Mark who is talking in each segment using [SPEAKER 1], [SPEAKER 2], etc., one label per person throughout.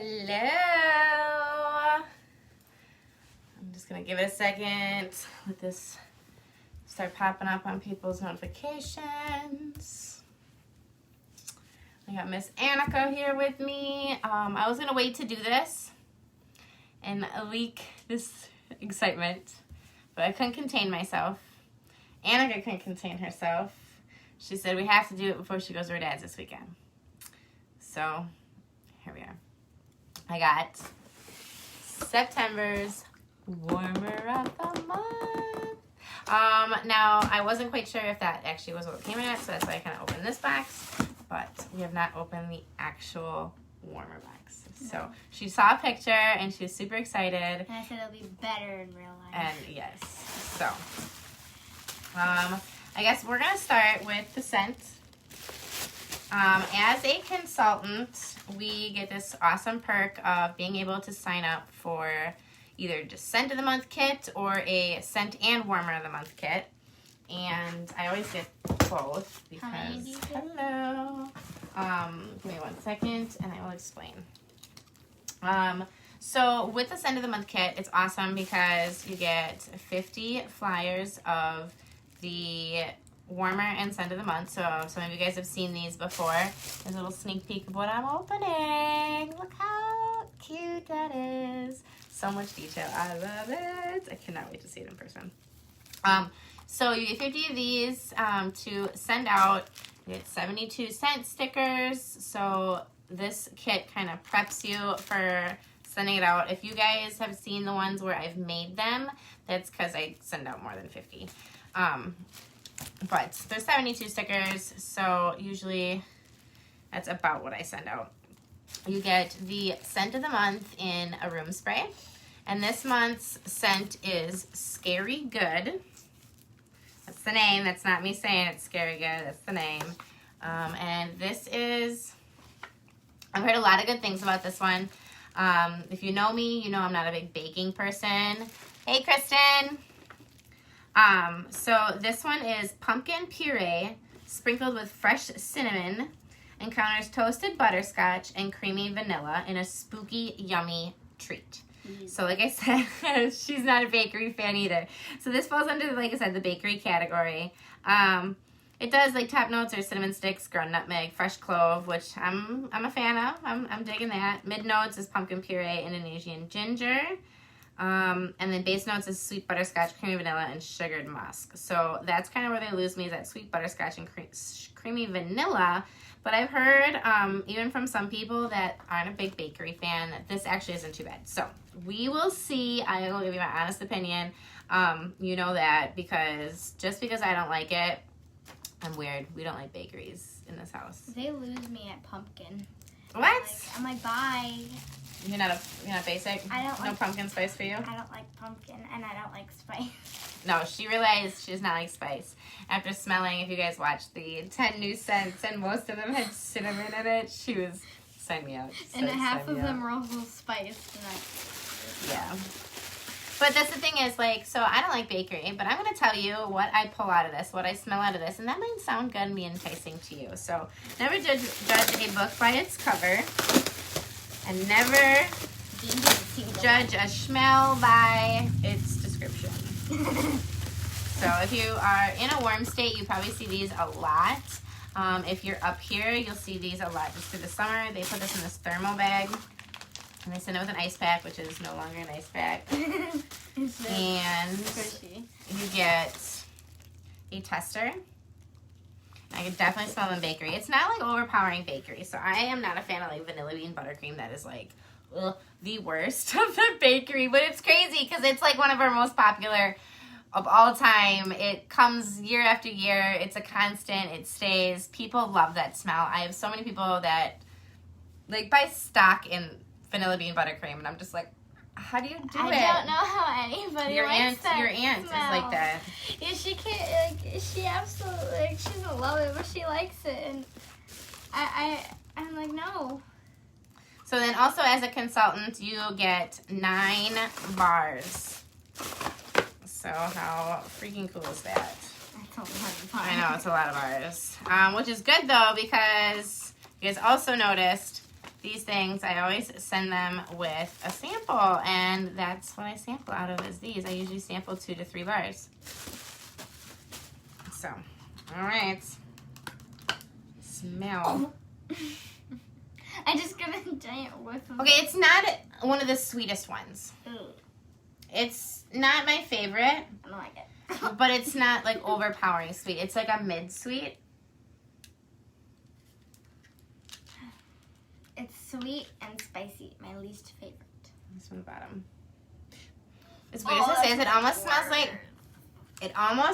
[SPEAKER 1] Hello. I'm just going to give it a second. Let this start popping up on people's notifications. I got Miss Annika here with me. I was going to wait to do this and leak this excitement, but I couldn't contain myself. Annika couldn't contain herself. She said we have to do it before she goes to her dad's this weekend. So, here we are. I got September's Warmer of the Month. Now, I wasn't quite sure if that actually was what came in it, so that's why I kind of opened this box. But we have not opened the actual warmer box. No. So, she saw a picture, and she was super excited.
[SPEAKER 2] And I said it'll be better in real life.
[SPEAKER 1] And yes. So, I guess we're going to start with the scent. As a consultant, we get this awesome perk of being able to sign up for either just Scent of the Month kit or a Scent and Warmer of the Month kit. And I always get both because,
[SPEAKER 2] how many do you get?
[SPEAKER 1] Hello. Give me 1 second and I will explain. So with the Scent of the Month kit, it's awesome because you get 50 flyers of the Warmer and Scent of the Month. So some of you guys have seen these before. There's a little sneak peek of what I'm opening. Look how cute that is. So much detail. I love it. I cannot wait to see it in person. So you get 50 of these to send out. You get 72 scent stickers. So this kit kind of preps you for sending it out. If you guys have seen the ones where I've made them, that's because I send out more than 50. But there's 72 stickers, so usually that's about what I send out. You get the Scent of the Month in a room spray. And this month's scent is Scary Good. That's the name. That's not me saying it's Scary Good. That's the name. And this is, I've heard a lot of good things about this one. If you know me, you know I'm not a big baking person. Hey, Kristen. So this one is pumpkin puree sprinkled with fresh cinnamon, encounters toasted butterscotch and creamy vanilla in a spooky, yummy treat. Mm-hmm. So like I said, she's not a bakery fan either. So this falls under, like I said, the bakery category. It does like top notes are cinnamon sticks, ground nutmeg, fresh clove, which I'm a fan of. I'm digging that. Mid notes is pumpkin puree, Indonesian ginger. And then base notes is sweet butterscotch, creamy vanilla, and sugared musk. So that's kind of where they lose me, is that sweet butterscotch and creamy vanilla. But I've heard, even from some people that aren't a big bakery fan, that this actually isn't too bad. So we will see. I will give you my honest opinion. You know that because just because I don't like it, I'm weird. We don't like bakeries in this house.
[SPEAKER 2] They lose me at pumpkin.
[SPEAKER 1] What?
[SPEAKER 2] I'm like bye.
[SPEAKER 1] You're not basic?
[SPEAKER 2] I don't
[SPEAKER 1] No
[SPEAKER 2] like
[SPEAKER 1] pumpkin spice for you?
[SPEAKER 2] I don't like pumpkin and I don't like spice.
[SPEAKER 1] No, she realized she does not like spice. After smelling, if you guys watched the 10 new scents and most of them had cinnamon in it, she was, sign me out.
[SPEAKER 2] And half of them were also spiced.
[SPEAKER 1] Yeah. But that's the thing is, like, so I don't like bakery, but I'm going to tell you what I pull out of this, what I smell out of this, and that might sound good and be enticing to you. So never judge a book by its cover. And never judge a smell by its description. So if you are in a warm state, you probably see these a lot. If you're up here, you'll see these a lot just through the summer. They put this in this thermal bag. And they send it with an ice pack, which is no longer an ice pack. And you get a tester. I can definitely smell in bakery. It's not like overpowering bakery. So I am not a fan of like vanilla bean buttercream. That is like the worst of the bakery. But it's crazy because it's like one of our most popular of all time. It comes year after year. It's a constant. It stays. People love that smell. I have so many people that like buy stock in vanilla bean buttercream. And I'm just like, how do you do it?
[SPEAKER 2] I don't know how anybody likes that.
[SPEAKER 1] Your aunt
[SPEAKER 2] smell.
[SPEAKER 1] is like that.
[SPEAKER 2] Yeah, she can't. Like, she absolutely. Like, she doesn't love it, but she likes it, and I'm like, no.
[SPEAKER 1] So then, also as a consultant, you get 9 bars. So how freaking cool is that?
[SPEAKER 2] That's a lot of bars.
[SPEAKER 1] I know it's a lot of bars, which is good though because you guys also noticed these things, I always send them with a sample, and that's what I sample out of is these. I usually sample 2 to 3 bars. So, all right. Smell.
[SPEAKER 2] I just got a giant whiff of
[SPEAKER 1] Okay, it's not one of the sweetest ones. It's not my favorite,
[SPEAKER 2] I don't like it.
[SPEAKER 1] but it's not like overpowering sweet. It's like a mid-sweet.
[SPEAKER 2] It's sweet and spicy. My least favorite.
[SPEAKER 1] This one bottom. As weird as this is, it almost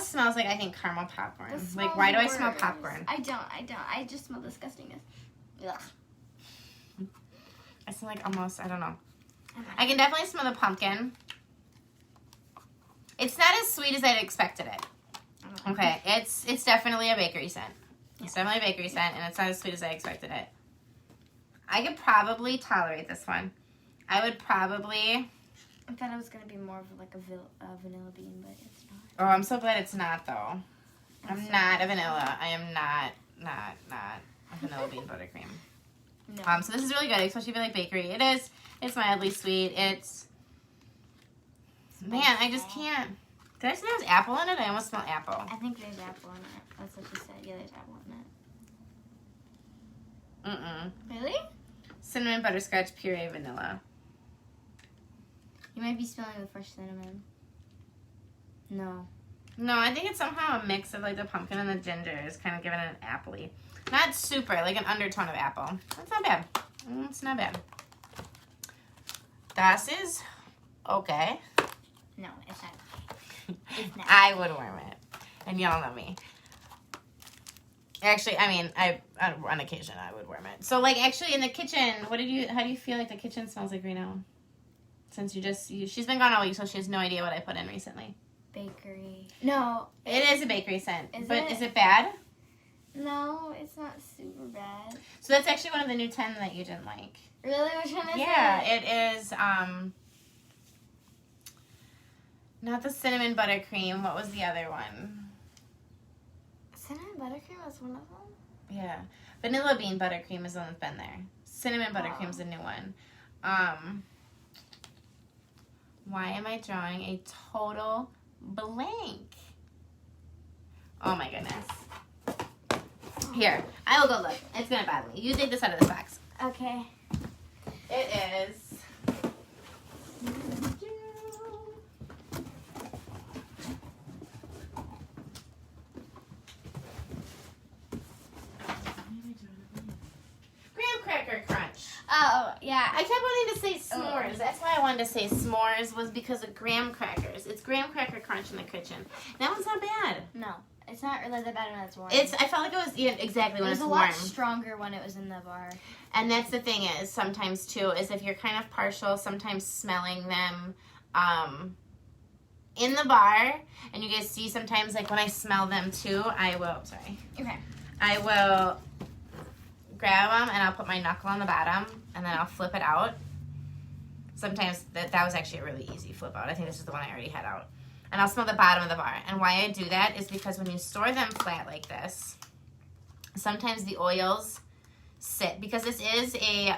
[SPEAKER 1] smells like I think caramel popcorn.
[SPEAKER 2] This
[SPEAKER 1] Like,
[SPEAKER 2] smells
[SPEAKER 1] why do I smell
[SPEAKER 2] worse.
[SPEAKER 1] popcorn?
[SPEAKER 2] I don't. I just smell disgustingness. Ugh.
[SPEAKER 1] I smell like almost, I don't know. I can definitely smell the pumpkin. It's not as sweet as I'd expected it. Okay, it's definitely a bakery scent. It's definitely a bakery scent, and it's not as sweet as I expected it. I could probably tolerate this one. I would probably...
[SPEAKER 2] I thought it was going to be more of like a vanilla bean, but it's not.
[SPEAKER 1] Oh, I'm so glad it's not, though. I'm
[SPEAKER 2] so
[SPEAKER 1] not a vanilla. I am not a vanilla bean buttercream.
[SPEAKER 2] No.
[SPEAKER 1] So this is really good, especially if you like bakery. It is. It's mildly sweet. It's... Man, I just can't... Did I say there was apple in it? I almost smell apple.
[SPEAKER 2] I think there's apple in it. That's what you said. Yeah, there's apple in it.
[SPEAKER 1] Mm-mm.
[SPEAKER 2] Really?
[SPEAKER 1] Cinnamon, butterscotch, puree, vanilla.
[SPEAKER 2] You might be smelling the fresh cinnamon. No.
[SPEAKER 1] No, I think it's somehow a mix of like the pumpkin and the ginger is kind of giving it an appley. Not super, like an undertone of apple. That's not bad. It's not bad. Das is okay.
[SPEAKER 2] No, it's not. It's not.
[SPEAKER 1] I would warm it. And y'all know me. Actually, I mean, on occasion I would warm it. So like actually in the kitchen, how do you feel like the kitchen smells like right now? Since she's been gone all week, so she has no idea what I put in recently.
[SPEAKER 2] Bakery. No.
[SPEAKER 1] It is a bakery scent.
[SPEAKER 2] Is
[SPEAKER 1] but
[SPEAKER 2] it?
[SPEAKER 1] is it bad?
[SPEAKER 2] No, it's not super bad.
[SPEAKER 1] So that's actually one of the new 10 that you didn't like.
[SPEAKER 2] Really? Which one is
[SPEAKER 1] Yeah,
[SPEAKER 2] it?
[SPEAKER 1] it is not the cinnamon buttercream. What was the other one?
[SPEAKER 2] Cinnamon buttercream was one of them?
[SPEAKER 1] Yeah. Vanilla bean buttercream is the one that's been there. Cinnamon buttercream is the new one. Why am I drawing a total blank? Oh my goodness. Here, I will go look. It's gonna bother me. You take this out of this box.
[SPEAKER 2] Okay.
[SPEAKER 1] It is. Graham Cracker Crunch.
[SPEAKER 2] Oh, yeah.
[SPEAKER 1] I kept wanting to say s'mores. That's why I wanted to say s'mores was because of graham crackers. It's graham cracker crunch in the kitchen. That one's not bad.
[SPEAKER 2] No, it's not really that bad when it's warm.
[SPEAKER 1] I felt like it was exactly when
[SPEAKER 2] it was
[SPEAKER 1] it's
[SPEAKER 2] a
[SPEAKER 1] warm.
[SPEAKER 2] lot stronger when it was in the bar.
[SPEAKER 1] And that's the thing is sometimes too is if you're kind of partial, sometimes smelling them in the bar, and you guys see sometimes like when I smell them too, I will grab them and I'll put my knuckle on the bottom and then I'll flip it out. Sometimes that was actually a really easy flip out. I think this is the one I already had out. And I'll smell the bottom of the bar. And why I do that is because when you store them flat like this, sometimes the oils sit. Because this is a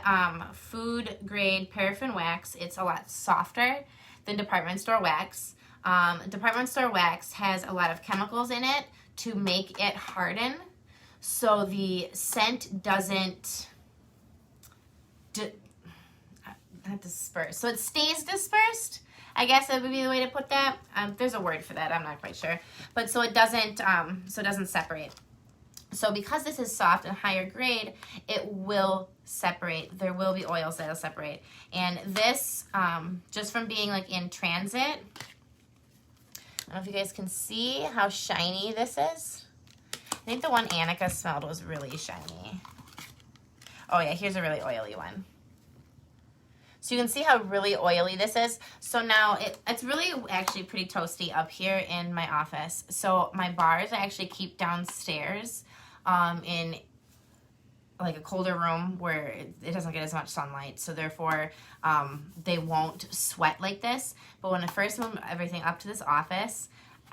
[SPEAKER 1] food grade paraffin wax, it's a lot softer than department store wax. Department store wax has a lot of chemicals in it to make it harden. So the scent doesn't not disperse. So it stays dispersed. I guess that would be the way to put that. There's a word for that. I'm not quite sure. But so it doesn't separate. So because this is soft and higher grade, it will separate. There will be oils that'll separate. And this, just from being like in transit, I don't know if you guys can see how shiny this is. I think the one Annika smelled was really shiny. Oh yeah, here's a really oily one. So you can see how really oily this is. So now it's really actually pretty toasty up here in my office. So my bars I actually keep downstairs in like a colder room where it doesn't get as much sunlight. So therefore they won't sweat like this. But when I first moved everything up to this office,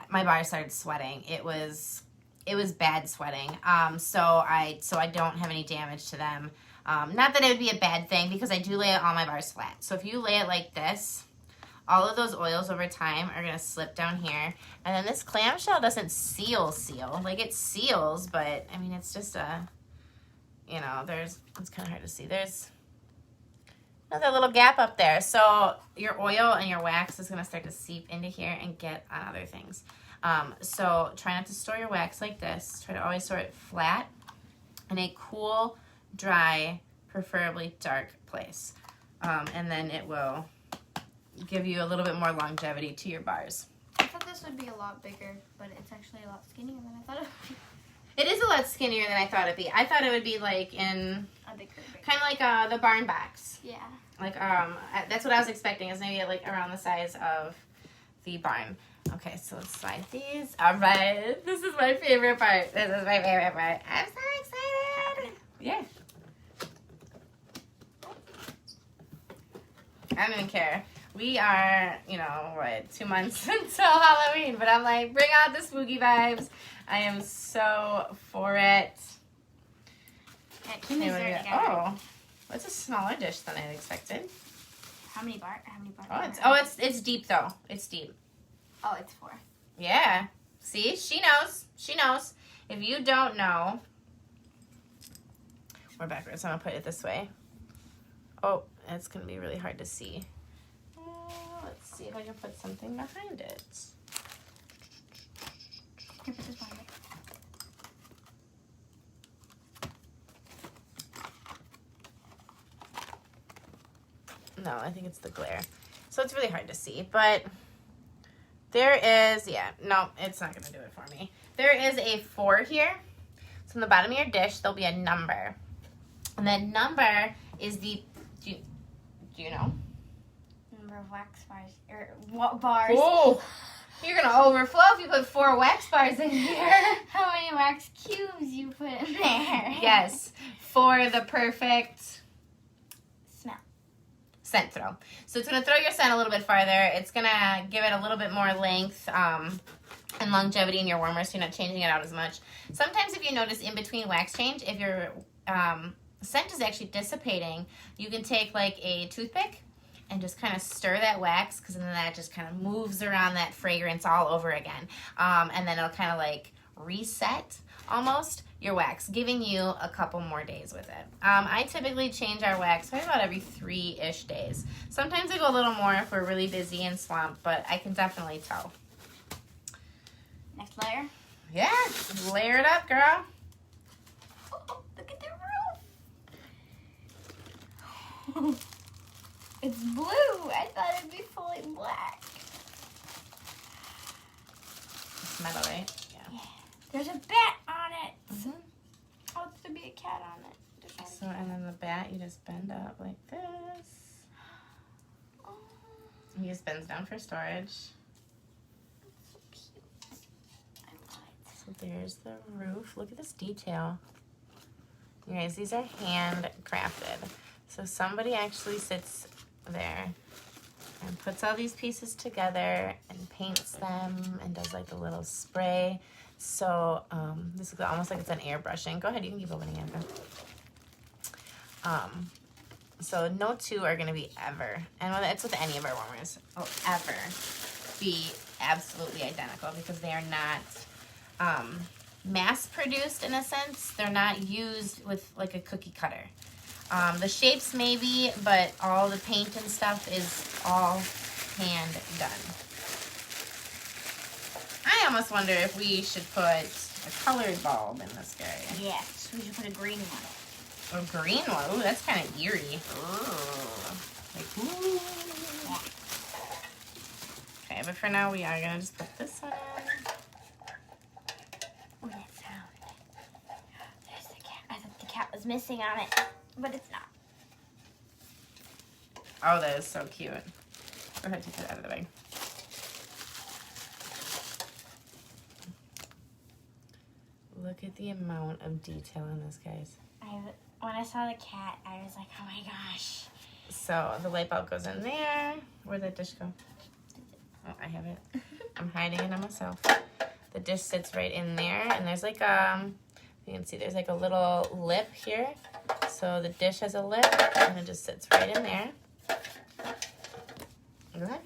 [SPEAKER 1] my bars started sweating. It was bad sweating. So I don't have any damage to them. Not that it would be a bad thing because I do lay all my bars flat. So if you lay it like this, all of those oils over time are going to slip down here. And then this clamshell doesn't seal. Like it seals, but I mean, it's just a, you know, it's kind of hard to see. There's another little gap up there. So your oil and your wax is going to start to seep into here and get on other things. So try not to store your wax like this. Try to always store it flat in a cool, dry, preferably dark place. And then it will give you a little bit more longevity to your bars.
[SPEAKER 2] I thought this would be a lot bigger, but it's actually a lot skinnier than I thought it would be.
[SPEAKER 1] It is a lot skinnier than I thought it'd be. I thought it would be like in
[SPEAKER 2] A bigger.
[SPEAKER 1] kind of like the barn box.
[SPEAKER 2] Yeah.
[SPEAKER 1] Like that's what I was expecting, is maybe like around the size of the barn. Okay, so let's slide these. All right, this is my favorite part. This is my favorite part. I'm so excited. Yeah. I don't even care. We are, you know, what, 2 months until Halloween, but I'm like, bring out the spooky vibes. I am so for it.
[SPEAKER 2] Here we go.
[SPEAKER 1] Oh, that's a smaller dish than I expected.
[SPEAKER 2] How many bars?
[SPEAKER 1] It's deep though. It's deep.
[SPEAKER 2] Oh, it's 4.
[SPEAKER 1] Yeah. See, she knows. She knows. If you don't know, we're backwards. I'm gonna put it this way. Oh, it's gonna be really hard to see. Let's see if I can put something behind it.
[SPEAKER 2] Here, put this behind it.
[SPEAKER 1] No, I think it's the glare. So it's really hard to see, but there is, yeah, no, it's not going to do it for me. There is a 4 here. So in the bottom of your dish, there'll be a number. And that number is the, do you know?
[SPEAKER 2] Number of wax bars. Or what bars?
[SPEAKER 1] Oh, you're going to overflow if you put 4 wax bars in here.
[SPEAKER 2] How many wax cubes you put in there?
[SPEAKER 1] Yes, for the perfect
[SPEAKER 2] Smell.
[SPEAKER 1] scent throw. So it's going to throw your scent a little bit farther. It's going to give it a little bit more length and longevity in your warmer, so you're not changing it out as much. Sometimes if you notice in between wax change, if your scent is actually dissipating, you can take like a toothpick and just kind of stir that wax, because then that just kind of moves around that fragrance all over again. And then it'll kind of like reset almost your wax, giving you a couple more days with it. I typically change our wax probably about every 3-ish days. Sometimes I go a little more if we're really busy and swamped, but I can definitely tell.
[SPEAKER 2] Next layer.
[SPEAKER 1] Yeah, layer it up, girl.
[SPEAKER 2] Oh, look at the roof. It's blue. I thought it'd be fully black.
[SPEAKER 1] It's metal, right? Yeah.
[SPEAKER 2] There's a bat on it.
[SPEAKER 1] Mm-hmm.
[SPEAKER 2] Oh, there'd be a cat on it.
[SPEAKER 1] So, and then the bat, you just bend up like this.
[SPEAKER 2] Oh,
[SPEAKER 1] He just bends down for storage.
[SPEAKER 2] so cute. I love it.
[SPEAKER 1] So there's the roof. Look at this detail. You guys, these are handcrafted. So somebody actually sits there and puts all these pieces together and paints them and does like a little spray. So this is almost like it's an airbrushing. Go ahead, you can keep opening it. So no 2 are going to be ever, and it's with any of our warmers, will ever be absolutely identical, because they are not mass produced in a sense. They're not used with like a cookie cutter. The shapes maybe, but all the paint and stuff is all hand done. I almost wonder if we should put a colored bulb in this guy.
[SPEAKER 2] Yes, we should put a green one.
[SPEAKER 1] Or green one. Ooh, that's kind of eerie. Ooh. Like, ooh.
[SPEAKER 2] Yeah.
[SPEAKER 1] Okay, but for now we are going to just put this one in.
[SPEAKER 2] Oh, that sound. There's the cat. I thought the cat was missing on it, but it's not.
[SPEAKER 1] Oh, that is so cute. Go ahead, take that out of the bag. Look at the amount of detail in this, guys.
[SPEAKER 2] When I saw the cat, I was like, oh my gosh.
[SPEAKER 1] So the light bulb goes in there. Where'd that dish go? Oh, I have it. I'm hiding it on myself. The dish sits right in there, and there's like you can see there's like a little lip here. So the dish has a lip, and it just sits right in there. Go ahead.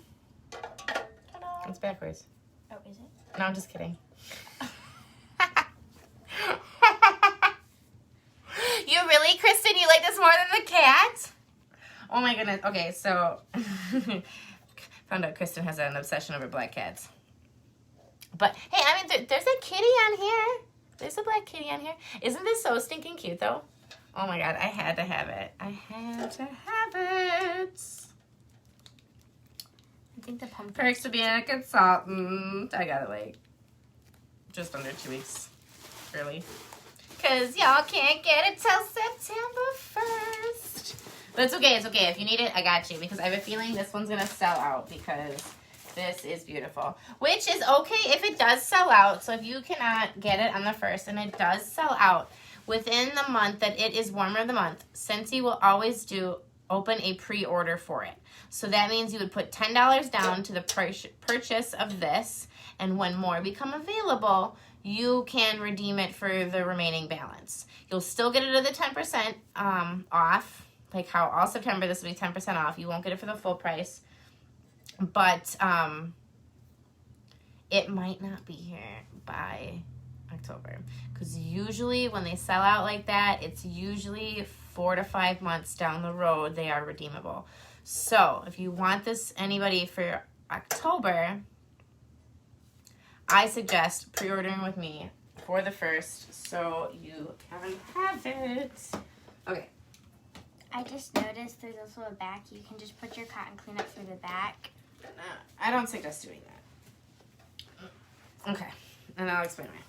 [SPEAKER 2] Ta-da.
[SPEAKER 1] It's backwards.
[SPEAKER 2] Oh, is it?
[SPEAKER 1] No, I'm just kidding. You really, Kristen? You like this more than the cat? Oh my goodness. Okay, so found out Kristen has an obsession over black cats. But hey, I mean, there's a kitty on here. There's a black kitty on here. Isn't this so stinking cute, though? Oh my god, I had to have it. I had to have it.
[SPEAKER 2] I think the pumpkin.
[SPEAKER 1] Perks to being a consultant. I got it like just under 2 weeks early. Because y'all can't get it till September 1st. But it's okay, it's okay. If you need it, I got you. Because I have a feeling this one's going to sell out because this is beautiful. Which is okay if it does sell out. So if you cannot get it on the 1st and it does sell out within the month that it is warmer of the month, Scentsy will always open a pre-order for it. So that means you would put $10 down to the purchase of this. And when more become available, you can redeem it for the remaining balance. You'll still get it at the 10% off. Like how all September this will be 10% off. You won't get it for the full price. But it might not be here by October. Because usually when they sell out like that, it's usually 4 to 5 months down the road they are redeemable. So if you want this, anybody, for October, I suggest pre-ordering with me for the 1st so you can have it. Okay.
[SPEAKER 2] I just noticed there's also a back. You can just put your cotton cleanup through the back.
[SPEAKER 1] I don't suggest doing that. Okay. And I'll explain why.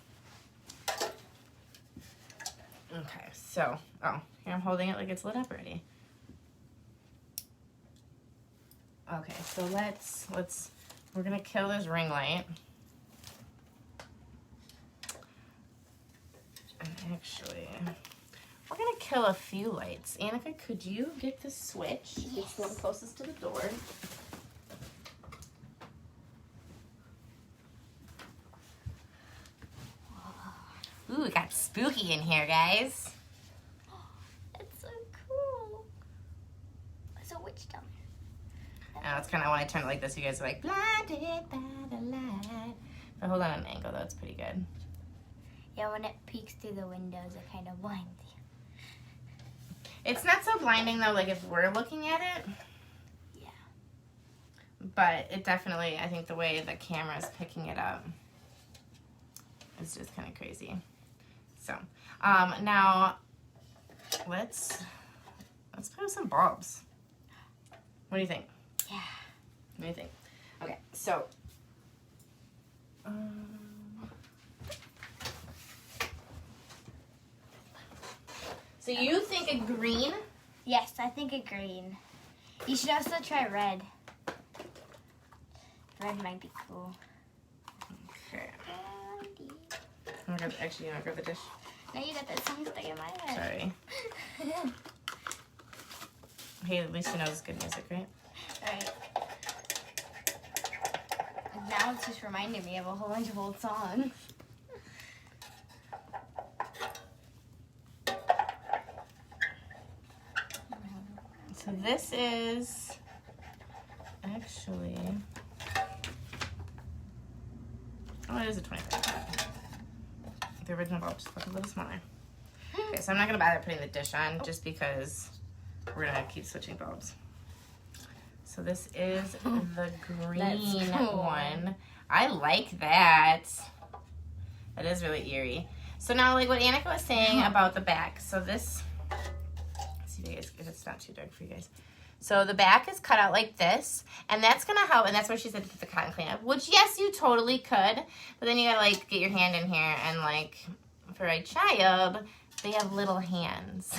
[SPEAKER 1] Okay. So, here I'm holding it like it's lit up already. Okay. So we're going to kill this ring light. And actually, we're going to kill a few lights. Annika, could you get the switch?
[SPEAKER 2] Yes.
[SPEAKER 1] It's the one closest to the door. Ooh, it got spooky in here, guys.
[SPEAKER 2] It's so cool. There's a witch down there.
[SPEAKER 1] Now it's kind of when I turn it like this, you guys are like, blinded by the light. But hold on an angle, though. It's pretty good.
[SPEAKER 2] Yeah, when it peeks through the windows, it kind of blinds you.
[SPEAKER 1] It's not so blinding, though, like if we're looking at it.
[SPEAKER 2] Yeah.
[SPEAKER 1] But it definitely, I think the way the camera's picking it up is just kind of crazy. So, now let's put up some bulbs. What do you think?
[SPEAKER 2] Yeah.
[SPEAKER 1] What do you think? Okay, so so you think a green?
[SPEAKER 2] Yes, I think a green. You should also try red. Red might be cool.
[SPEAKER 1] Okay. Actually, you want to grab the dish?
[SPEAKER 2] Now you got that song stuck in my head.
[SPEAKER 1] Sorry. Hey, at least you know it's good music, right?
[SPEAKER 2] Alright. Now it's just reminding me of a whole bunch of old songs.
[SPEAKER 1] So this is actually, it is a 25. The original bulb just looked a little smaller. Okay, so I'm not gonna bother putting the dish on just because we're gonna keep switching bulbs. So this is the green one. I like that. That is really eerie. So now, like what Annika was saying about the back. So this, let's see if it's not too dark for you guys. So the back is cut out like this, and that's gonna help. And that's where she said to put the cotton cleanup. Which, yes, you totally could, but then you gotta like get your hand in here, and like for a child, they have little hands.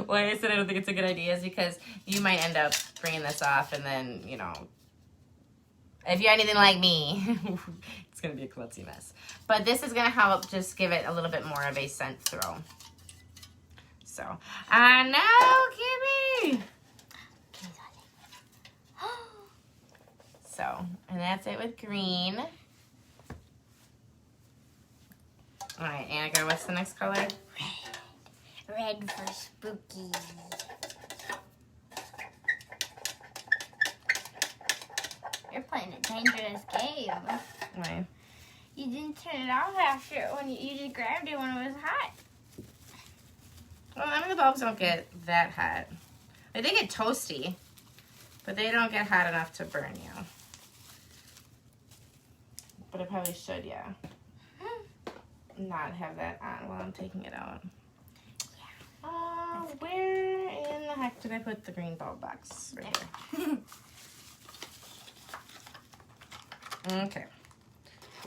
[SPEAKER 1] Why I said I don't think it's a good idea is because you might end up bringing this off, and then you know, if you're anything like me, it's gonna be a klutzy mess. But this is gonna help just give it a little bit more of a scent throw. So I know, Kimmy. So, and that's it with green. All right, Annika, what's the next color?
[SPEAKER 2] Red red for spooky. You're playing a dangerous game.
[SPEAKER 1] Why?
[SPEAKER 2] You didn't turn it off after when you just grabbed it when it was hot.
[SPEAKER 1] Well, I mean, the bulbs don't get that hot. Like, they get toasty, but they don't get hot enough to burn you. But I probably should, yeah. Not have that on while I'm taking it out. Where in the heck did I put the green bulb box? Right here. Okay.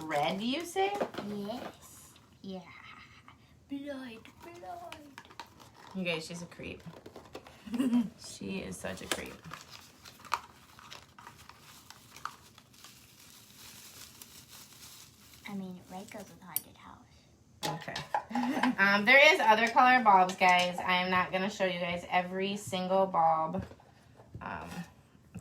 [SPEAKER 1] Red, you say?
[SPEAKER 2] Yes. Yeah. Blood.
[SPEAKER 1] You guys, she's a creep. She is such a creep.
[SPEAKER 2] I mean, red goes with haunted house.
[SPEAKER 1] Okay. There is other color bulbs, guys. I am not going to show you guys every single bulb.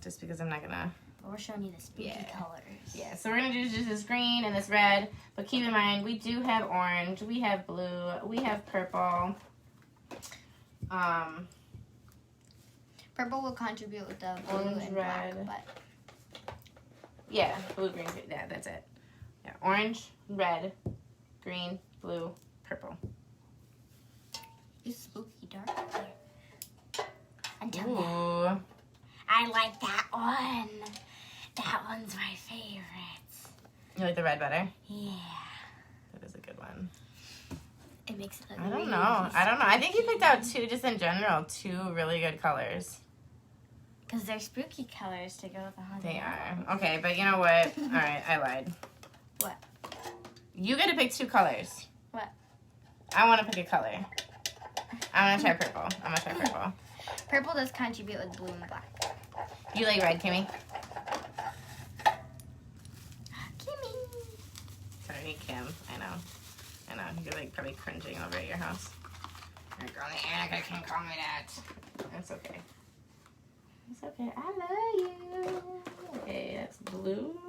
[SPEAKER 1] Just because I'm not going to.
[SPEAKER 2] We're showing you the spooky colors.
[SPEAKER 1] Yeah, so we're going to do just this green and this red. But keep in mind, we do have orange. We have blue. We have purple.
[SPEAKER 2] Purple will contribute with the blue
[SPEAKER 1] Orange,
[SPEAKER 2] and black,
[SPEAKER 1] red.
[SPEAKER 2] but
[SPEAKER 1] Yeah, blue, green, green. Yeah, that's it. Yeah, orange, red, green, blue, purple.
[SPEAKER 2] it's spooky dark here. Until now.
[SPEAKER 1] Ooh.
[SPEAKER 2] I like that one. That one's my favorite.
[SPEAKER 1] You like the red better?
[SPEAKER 2] Yeah.
[SPEAKER 1] That is a good one.
[SPEAKER 2] It makes it look
[SPEAKER 1] I don't
[SPEAKER 2] really
[SPEAKER 1] know. I think you picked out just in general, two really good colors.
[SPEAKER 2] Because they're spooky colors to go with the haunted
[SPEAKER 1] They
[SPEAKER 2] house.
[SPEAKER 1] are. Okay, but you know what? All right, I lied.
[SPEAKER 2] What?
[SPEAKER 1] You get to pick two colors.
[SPEAKER 2] What?
[SPEAKER 1] I want to pick a color. I'm going to try purple.
[SPEAKER 2] Purple does contribute with blue and black.
[SPEAKER 1] You like red, Kimmy?
[SPEAKER 2] Kimmy.
[SPEAKER 1] Sorry, Kim. I know. You're like probably cringing over at your house. You're like, "Oh, Annika can't call me that." That's okay. It's okay. I love you. Okay, that's blue.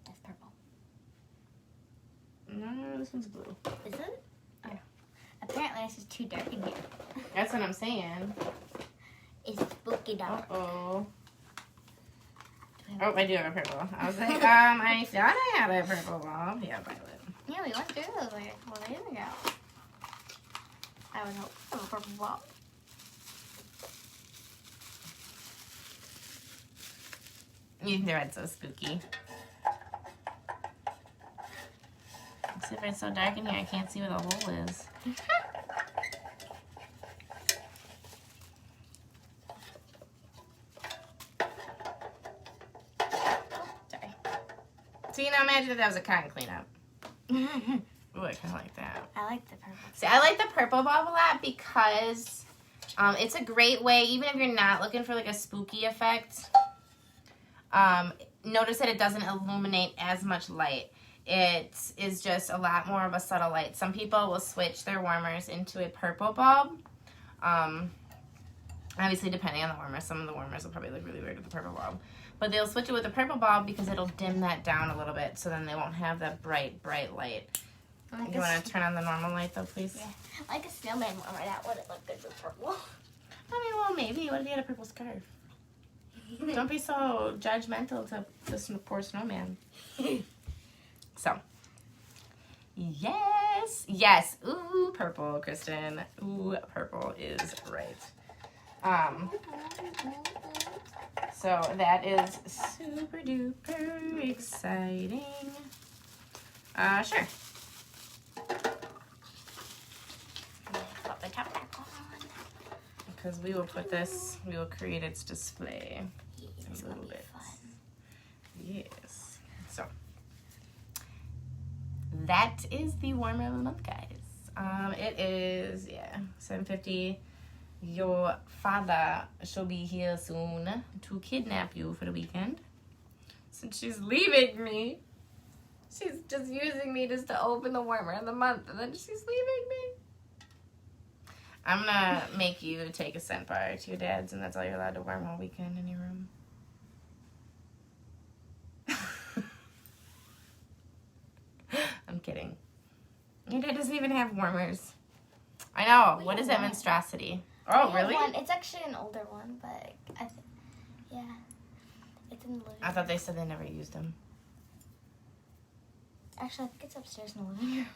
[SPEAKER 2] That's purple.
[SPEAKER 1] No, this one's blue.
[SPEAKER 2] Is it?
[SPEAKER 1] Yeah.
[SPEAKER 2] Apparently this is too dark in here.
[SPEAKER 1] That's what I'm saying.
[SPEAKER 2] It's spooky dark.
[SPEAKER 1] Uh-oh. Oh, I do have a purple. I was like, I thought I had a purple bulb. Yeah, violet.
[SPEAKER 2] Yeah, we went through those like a couple days ago. I would hope for a purple ball.
[SPEAKER 1] You think the red's so spooky. Except for it's so dark in here, I can't see where the hole is. Sorry. So, imagine if that was a cotton cleanup. Ooh, I kind of like that.
[SPEAKER 2] I like the purple.
[SPEAKER 1] See, I like the purple bulb a lot because it's a great way, even if you're not looking for like a spooky effect, notice that it doesn't illuminate as much light. It is just a lot more of a subtle light. Some people will switch their warmers into a purple bulb. Obviously, depending on the warmer. Some of the warmers will probably look really weird with the purple bulb. But they'll switch it with a purple bulb because it'll dim that down a little bit, so then they won't have that bright, bright light.
[SPEAKER 2] Like
[SPEAKER 1] You want to turn on the normal light, though, please?
[SPEAKER 2] Yeah. Like a snowman warmer, that wouldn't look good with purple.
[SPEAKER 1] I mean, well, maybe. What if you had a purple scarf? Don't be so judgmental to this poor snowman. So, yes. Ooh, purple, Kristen. Ooh, purple is right. So that is super duper exciting. Sure.
[SPEAKER 2] Put the top back on.
[SPEAKER 1] Because we will create its display.
[SPEAKER 2] It's gonna be
[SPEAKER 1] bit.
[SPEAKER 2] fun.
[SPEAKER 1] Yes. So that is the warmer of the month, guys. It is 7:50. Your father shall be here soon to kidnap you for the weekend. Since she's leaving me, she's just using me just to open the warmer of the month, and then she's leaving me. I'm gonna make you take a scent bar to your dad's, and that's all you're allowed to warm all weekend in your room. I'm kidding. Your dad doesn't even have warmers. I know.
[SPEAKER 2] We
[SPEAKER 1] What is
[SPEAKER 2] have
[SPEAKER 1] that
[SPEAKER 2] one.
[SPEAKER 1] monstrosity?
[SPEAKER 2] We
[SPEAKER 1] Oh,
[SPEAKER 2] have
[SPEAKER 1] really?
[SPEAKER 2] one. It's actually an older one, but yeah, it's in the living
[SPEAKER 1] I
[SPEAKER 2] room.
[SPEAKER 1] thought they said they never used them.
[SPEAKER 2] Actually, I think it's upstairs in the living room.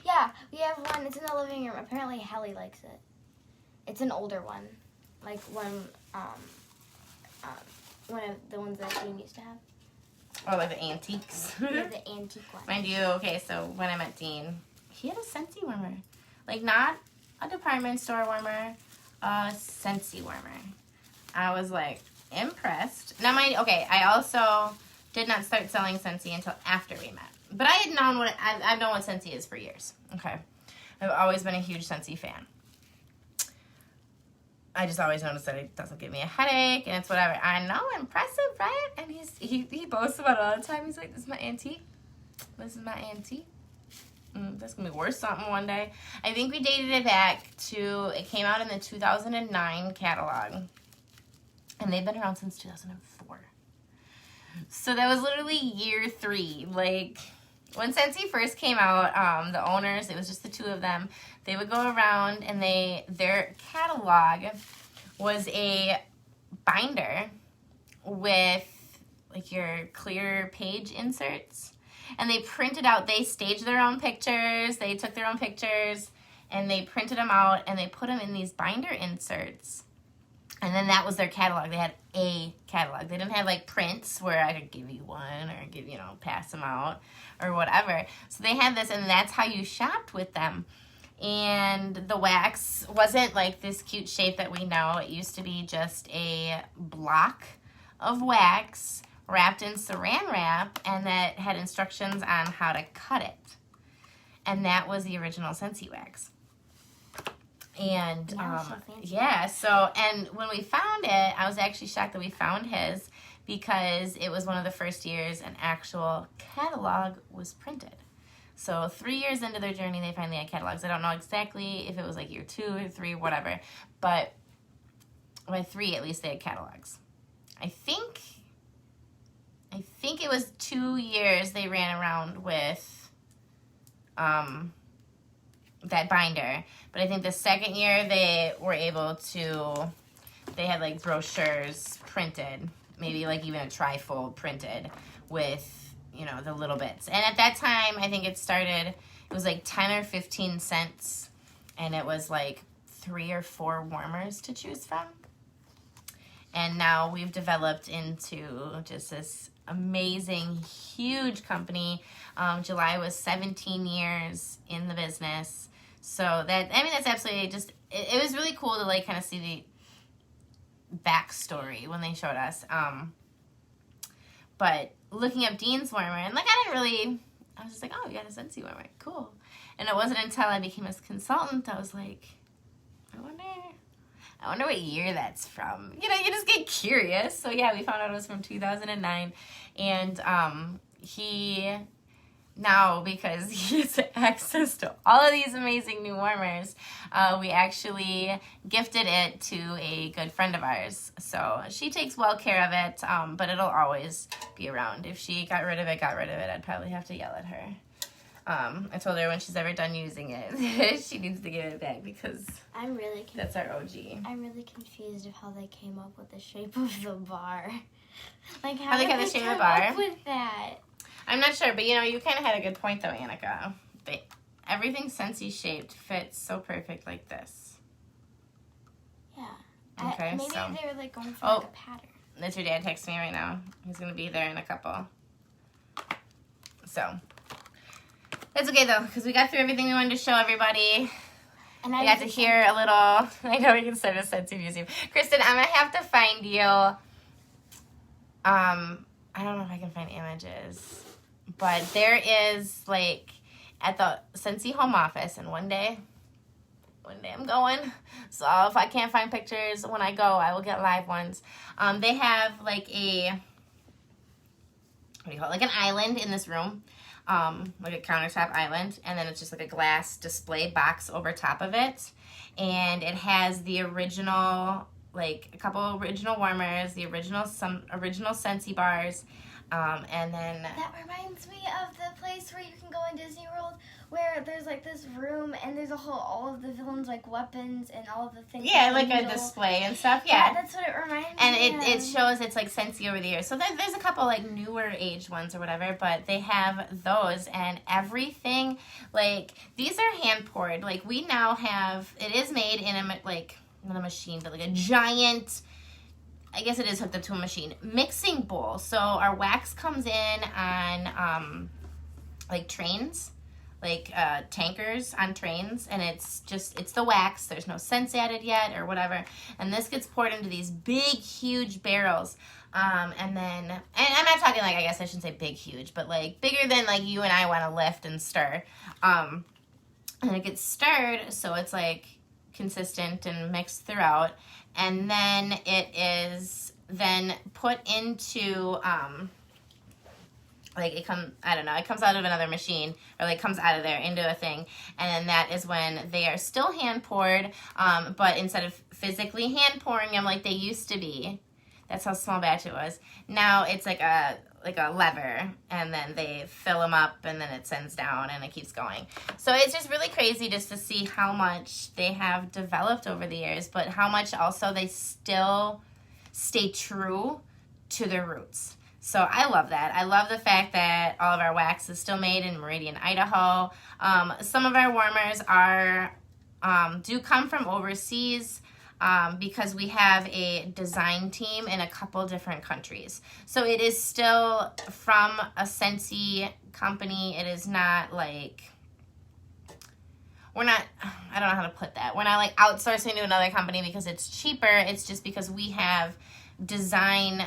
[SPEAKER 2] Yeah, we have one. It's in the living room. Apparently, Helly likes it. It's an older one, like one of the ones that Dean used to have.
[SPEAKER 1] Oh, like the antiques.
[SPEAKER 2] Yeah, the antique one.
[SPEAKER 1] Mind you, okay, so when I met Dean, he had a Scentsy warmer. Like, not a department store warmer, a Scentsy warmer. I was, like, impressed. Now, I also did not start selling Scentsy until after we met. But I had known I've known what Scentsy is for years. Okay. I've always been a huge Scentsy fan. I just always noticed that it doesn't give me a headache and it's whatever. I know, impressive, right? And he boasts about it all the time. He's like, this is my antique. This is my antique. That's going to be worth something one day. I think we dated it back to, it came out in the 2009 catalog. And they've been around since 2004. So that was literally year 3. Like, when Scentsy first came out, the owners, it was just the 2 of them. They would go around and their catalog was a binder with like your clear page inserts. And they printed out, they staged their own pictures, they took their own pictures, and they printed them out and they put them in these binder inserts. And then that was their catalog. They had a catalog. They didn't have like prints where I could give you one or give, pass them out or whatever. So they had this, and that's how you shopped with them. And the wax wasn't like this cute shape that we know. It used to be just a block of wax wrapped in saran wrap, and that had instructions on how to cut it. And that was the original Scentsy wax. And and when we found it, I was actually shocked that we found his, because it was one of the first years an actual catalog was printed. So 3 years into their journey, they finally had catalogs. I don't know exactly if it was like year 2 or 3, whatever, but by 3 at least they had catalogs. I think it was 2 years they ran around with that binder. But I think the second year they were able to, they had like brochures printed, maybe like even a trifold printed with, the little bits. And at that time, I think it was like 10 or 15 cents, and it was like 3 or 4 warmers to choose from. And now we've developed into just this amazing, huge company. July was 17 years in the business. So that's absolutely just, it was really cool to like kind of see the backstory when they showed us. But looking up Dean's warmer, and like I was just like, oh, you got a Scentsy warmer, cool. And it wasn't until I became a consultant, I was like, I wonder what year that's from. You just get curious. So yeah, we found out it was from 2009. And now, because he has access to all of these amazing new warmers, we actually gifted it to a good friend of ours. So she takes well care of it, but it'll always be around. If she got rid of it, I'd probably have to yell at her. I told her when she's ever done using it, she needs to give it back, because that's our OG.
[SPEAKER 2] I'm really confused of how they came up with the shape of the bar. Like,
[SPEAKER 1] How they
[SPEAKER 2] did
[SPEAKER 1] got the
[SPEAKER 2] they
[SPEAKER 1] shape of
[SPEAKER 2] come
[SPEAKER 1] the bar?
[SPEAKER 2] up with that?
[SPEAKER 1] I'm not sure, but you kind of had a good point though, Annika. Everything Scentsy shaped fits so perfect like this.
[SPEAKER 2] Yeah.
[SPEAKER 1] Okay,
[SPEAKER 2] maybe
[SPEAKER 1] so
[SPEAKER 2] they were like going for like a pattern.
[SPEAKER 1] That's your dad texting me right now. He's gonna be there in a couple. So that's okay though, because we got through everything we wanted to show everybody. And I got to hear a little. I know we can start a Scentsy museum. Kristen, I'm gonna have to find you. I don't know if I can find images, but there is like at the Scentsy home office, and one day I'm going. So if I can't find pictures when I go, I will get live ones. They have like like an island in this room, like a countertop island, and then it's just like a glass display box over top of it, and it has the original, like a couple original warmers, some original Scentsy bars, and then
[SPEAKER 2] that reminds me of the place where you can go in Disney World where there's like this room and there's all of the villains like weapons and all of the things.
[SPEAKER 1] Yeah, like a display and stuff. Yeah,
[SPEAKER 2] that's what it reminds
[SPEAKER 1] and
[SPEAKER 2] me of.
[SPEAKER 1] it shows it's like Scentsy over the years. So there's a couple like newer age ones or whatever, but they have those and everything. Like these are hand poured. Like we now have, it is made in a like not a machine, but like a giant. I guess it is hooked up to a machine mixing bowl. So our wax comes in on like trains. Like tankers on trains, and it's the wax. There's no scents added yet or whatever, and this gets poured into these big, huge barrels, and then I'm not talking like, I guess I shouldn't say big, huge, but like bigger than like you and I want to lift and stir, and it gets stirred so it's like consistent and mixed throughout, and then it is then put into like it comes out of another machine, or like comes out of there into a thing, and then that is when they are still hand poured, but instead of physically hand pouring them like they used to be, that's how small batch it was. Now it's like a lever, and then they fill them up, and then it sends down, and it keeps going. So it's just really crazy just to see how much they have developed over the years, but how much also they still stay true to their roots. So I love that. I love the fact that all of our wax is still made in Meridian, Idaho. Some of our warmers do come from overseas because we have a design team in a couple different countries. So it is still from a Scentsy company. It is not like, I don't know how to put that. We're not like outsourcing to another company because it's cheaper. It's just because we have design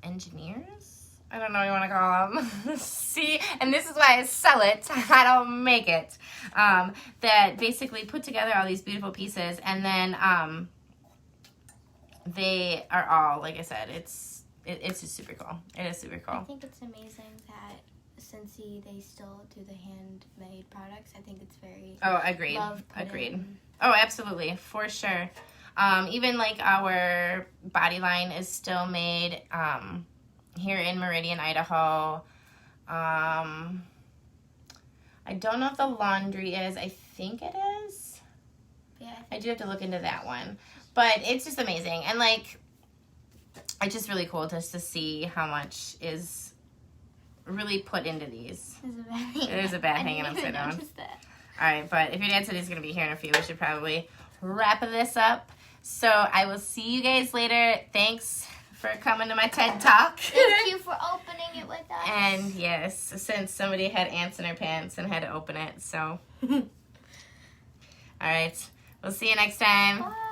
[SPEAKER 1] engineers, I don't know what you want to call them. See, and this is why I sell it. I don't make it. That basically put together all these beautiful pieces, and then they are all, like I said, it's just super cool. It is super cool.
[SPEAKER 2] I think it's amazing that Scentsy, they still do the handmade products. I think it's very
[SPEAKER 1] Agreed. Oh, absolutely, for sure. Even like our body line is still made here in Meridian, Idaho. I don't know if the laundry is. I think it is.
[SPEAKER 2] Yeah.
[SPEAKER 1] I do have to look into that one. But it's just amazing. And like, it's just really cool just to see how much is really put into these. It is a bad hanging upside down. All right, but if your dad said he's going to be here in a few, we should probably wrap this up. So I will see you guys later. Thanks for coming to my TED Talk.
[SPEAKER 2] Thank you for opening it with us.
[SPEAKER 1] And yes, since somebody had ants in her pants and had to open it, so. All right, we'll see you next time.
[SPEAKER 2] Bye.